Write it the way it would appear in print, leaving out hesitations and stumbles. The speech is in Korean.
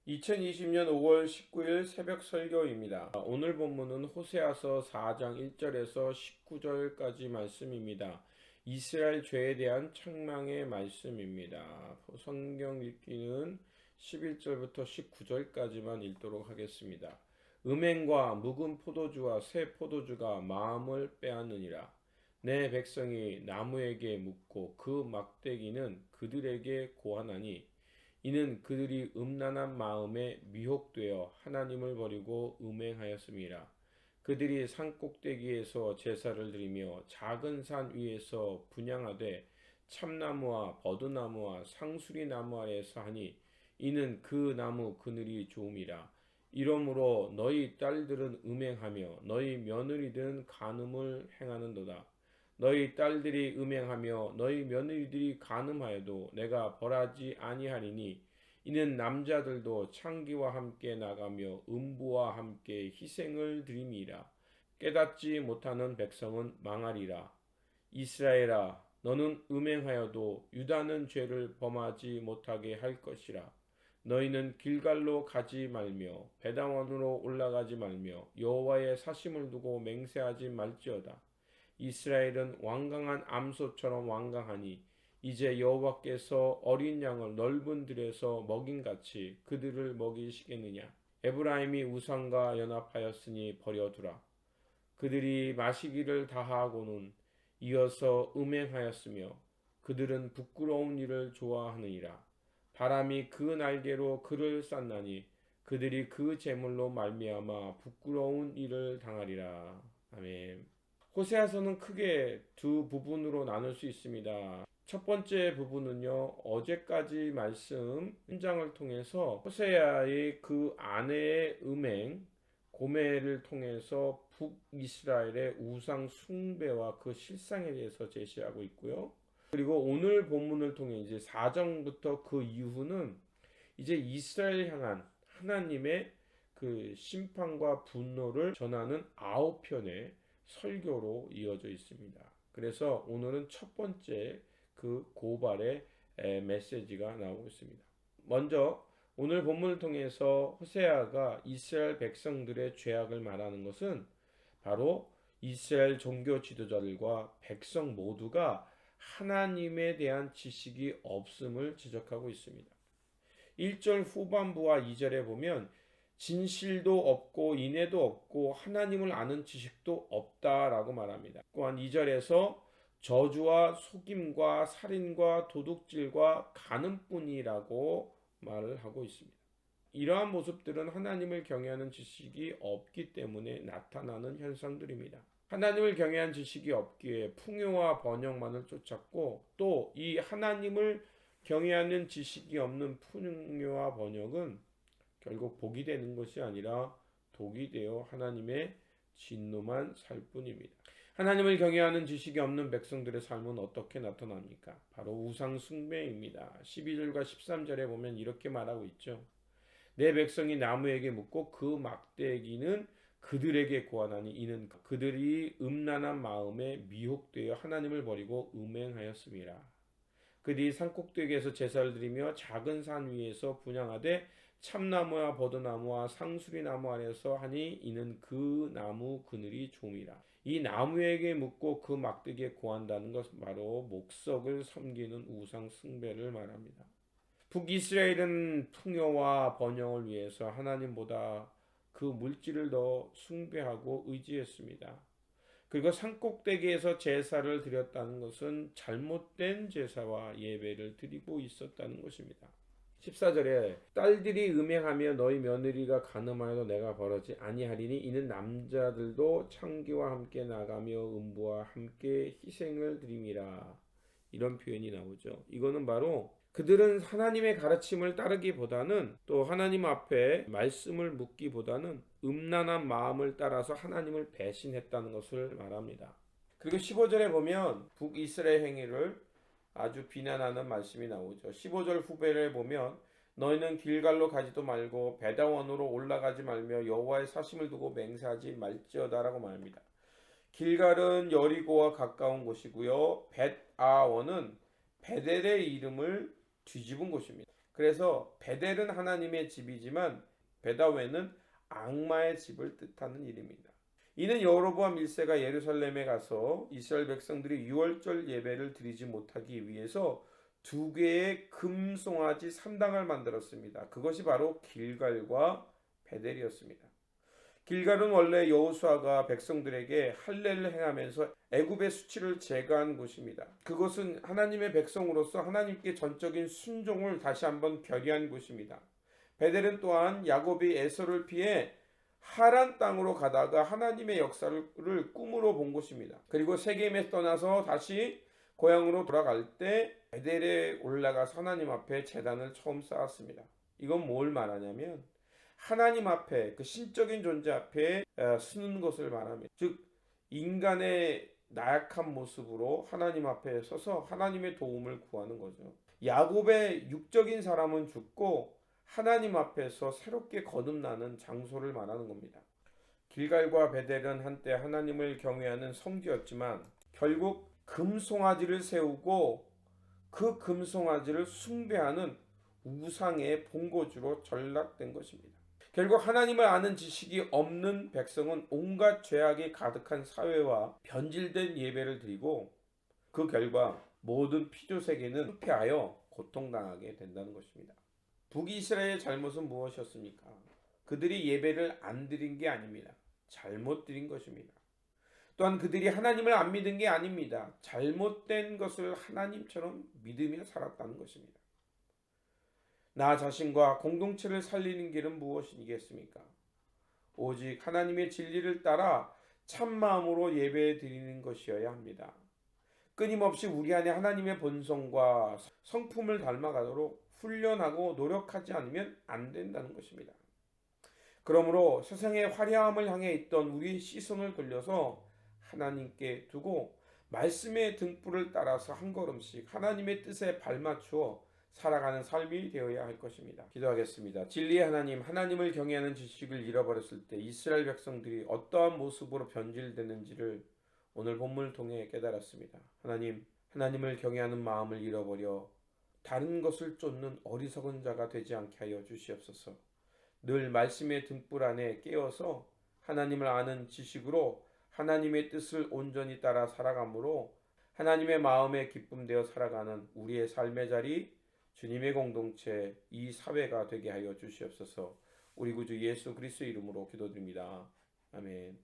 2020년 5월 19일 새벽 설교입니다. 오늘 본문은 호세아서 4장 1절에서 19절까지 말씀입니다. 이스라엘 죄에 대한 책망의 말씀입니다. 성경 읽기는 11절부터 19절까지만 읽도록 하겠습니다. 음행과 묵은 포도주와 새 포도주가 마음을 빼앗느니라. 내 백성이 나무에게 묻고 그 막대기는 그들에게 고하나니 이는 그들이 음란한 마음에 미혹되어 하나님을 버리고 음행하였음이라. 그들이 산꼭대기에서 제사를 드리며 작은 산 위에서 분향하되 참나무와 버드나무와 상수리나무 아래에서 하니 이는 그 나무 그늘이 좋음이라. 이러므로 너희 딸들은 음행하며 너희 며느리들은 간음을 행하는도다. 너희 딸들이 음행하며 너희 며느리들이 간음하여도 내가 벌하지 아니하리니 이는 남자들도 창기와 함께 나가며 음부와 함께 희생을 드림이라. 깨닫지 못하는 백성은 망하리라. 이스라엘아, 너는 음행하여도 유다는 죄를 범하지 못하게 할 것이라. 너희는 길갈로 가지 말며 베다원으로 올라가지 말며 여호와의 사심을 두고 맹세하지 말지어다. 이스라엘은 완강한 암소처럼 완강하니 이제 여호와께서 어린 양을 넓은 들에서 먹인같이 그들을 먹이시겠느냐. 에브라임이 우상과 연합하였으니 버려두라. 그들이 마시기를 다하고는 이어서 음행하였으며 그들은 부끄러운 일을 좋아하느니라. 바람이 그 날개로 그를 쌌나니 그들이 그 제물로 말미암아 부끄러운 일을 당하리라. 아멘. 호세아서는 크게 두 부분으로 나눌 수 있습니다. 첫 번째 부분은요, 어제까지 말씀 현장을 통해서 호세아의 그 아내의 음행, 고멜을 통해서 북이스라엘의 우상 숭배와 그 실상에 대해서 제시하고 있고요. 그리고 오늘 본문을 통해 이제 4장부터 그 이후는 이제 이스라엘 향한 하나님의 그 심판과 분노를 전하는 9편의 설교로 이어져 있습니다. 그래서 오늘은 첫 번째 그 고발의 메시지가 나오고 있습니다. 먼저 오늘 본문을 통해서 호세아가 이스라엘 백성들의 죄악을 말하는 것은 바로 이스라엘 종교 지도자들과 백성 모두가 하나님에 대한 지식이 없음을 지적하고 있습니다. 1절 후반부와 2절에 보면 진실도 없고 인애도 없고 하나님을 아는 지식도 없다라고 말합니다. 또한 2절에서 저주와 속임과 살인과 도둑질과 간음뿐이라고 말을 하고 있습니다. 이러한 모습들은 하나님을 경외하는 지식이 없기 때문에 나타나는 현상들입니다. 하나님을 경외한 지식이 없기에 풍요와 번영만을 쫓았고 또 이 하나님을 경외하는 지식이 없는 풍요와 번영은 결국 복이 되는 것이 아니라 독이 되어 하나님의 진노만 살 뿐입니다. 하나님을 경외하는 지식이 없는 백성들의 삶은 어떻게 나타납니까? 바로 우상 숭배입니다. 12절과 13절에 보면 이렇게 말하고 있죠. 내 백성이 나무에게 묻고 그 막대기는 그들에게 고하나니 이는 그들이 음란한 마음에 미혹되어 하나님을 버리고 음행하였음이라. 그들이 산꼭대기에서 제사를 드리며 작은 산 위에서 분향하되 참나무와 버드나무와 상수리나무 아래서 하니 이는 그 나무 그늘이 좋음이라. 이 나무에게 묻고 그 막대기에 고한다는 것은 바로 목석을 섬기는 우상 숭배를 말합니다. 북이스라엘은 풍요와 번영을 위해서 하나님보다 그 물질을 더 숭배하고 의지했습니다. 그리고 산꼭대기에서 제사를 드렸다는 것은 잘못된 제사와 예배를 드리고 있었다는 것입니다. 14절에 딸들이 음행하며 너희 며느리가 간음하여도 내가 벌하지 아니하리니 이는 남자들도 창기와 함께 나가며 음부와 함께 희생을 드림이라. 이런 표현이 나오죠. 이거는 바로 그들은 하나님의 가르침을 따르기보다는 또 하나님 앞에 말씀을 묻기보다는 음란한 마음을 따라서 하나님을 배신했다는 것을 말합니다. 그리고 15절에 보면 북이스라엘 행위를 아주 비난하는 말씀이 나오죠. 15절 후배를 보면 너희는 길갈로 가지도 말고 베다원으로 올라가지 말며 여호와의 사심을 두고 맹세하지 말지어다라고 말합니다. 길갈은 여리고와 가까운 곳이고요. 벳아원은 베델의 이름을 뒤집은 곳입니다. 그래서 베델은 하나님의 집이지만 베다웨는 악마의 집을 뜻하는 이름입니다. 이는 여로보암 1세가 예루살렘에 가서 이스라엘 백성들이 유월절 예배를 드리지 못하기 위해서 두 개의 금송아지 3당을 만들었습니다. 그것이 바로 길갈과 베델이었습니다. 길갈은 원래 여호수아가 백성들에게 할례를 행하면서 애굽의 수치를 제거한 곳입니다. 그것은 하나님의 백성으로서 하나님께 전적인 순종을 다시 한번 결의한 곳입니다. 베델은 또한 야곱이 에서를 피해 하란 땅으로 가다가 하나님의 역사를 꿈으로 본 곳입니다. 그리고 세겜에 떠나서 다시 고향으로 돌아갈 때 베델에 올라가서 하나님 앞에 제단을 처음 쌓았습니다. 이건 뭘 말하냐면 하나님 앞에, 그 신적인 존재 앞에 서는 것을 말합니다. 즉 인간의 나약한 모습으로 하나님 앞에 서서 하나님의 도움을 구하는 거죠. 야곱의 육적인 사람은 죽고 하나님 앞에서 새롭게 거듭나는 장소를 말하는 겁니다. 길갈과 베델은 한때 하나님을 경외하는 성지였지만 결국 금송아지를 세우고 그 금송아지를 숭배하는 우상의 본거지로 전락된 것입니다. 결국 하나님을 아는 지식이 없는 백성은 온갖 죄악이 가득한 사회와 변질된 예배를 드리고 그 결과 모든 피조세계는 흑폐하여 고통당하게 된다는 것입니다. 북이스라엘의 잘못은 무엇이었습니까? 그들이 예배를 안 드린 게 아닙니다. 잘못 드린 것입니다. 또한 그들이 하나님을 안 믿은 게 아닙니다. 잘못된 것을 하나님처럼 믿으며 살았다는 것입니다. 나 자신과 공동체를 살리는 길은 무엇이겠습니까? 오직 하나님의 진리를 따라 참마음으로 예배 드리는 것이어야 합니다. 끊임없이 우리 안에 하나님의 본성과 성품을 닮아가도록 훈련하고 노력하지 않으면 안 된다는 것입니다. 그러므로 세상의 화려함을 향해 있던 우리의 시선을 돌려서 하나님께 두고 말씀의 등불을 따라서 한 걸음씩 하나님의 뜻에 발맞추어 살아가는 삶이 되어야 할 것입니다. 기도하겠습니다. 진리의 하나님, 하나님을 경외하는 지식을 잃어버렸을 때 이스라엘 백성들이 어떠한 모습으로 변질되는지를 오늘 본문을 통해 깨달았습니다. 하나님, 하나님을 경외하는 마음을 잃어버려 다른 것을 쫓는 어리석은 자가 되지 않게 하여 주시옵소서. 늘 말씀의 등불 안에 깨어서 하나님을 아는 지식으로 하나님의 뜻을 온전히 따라 살아감으로 하나님의 마음에 기쁨되어 살아가는 우리의 삶의 자리, 주님의 공동체, 이 사회가 되게 하여 주시옵소서. 우리 구주 예수 그리스도의 이름으로 기도드립니다. 아멘.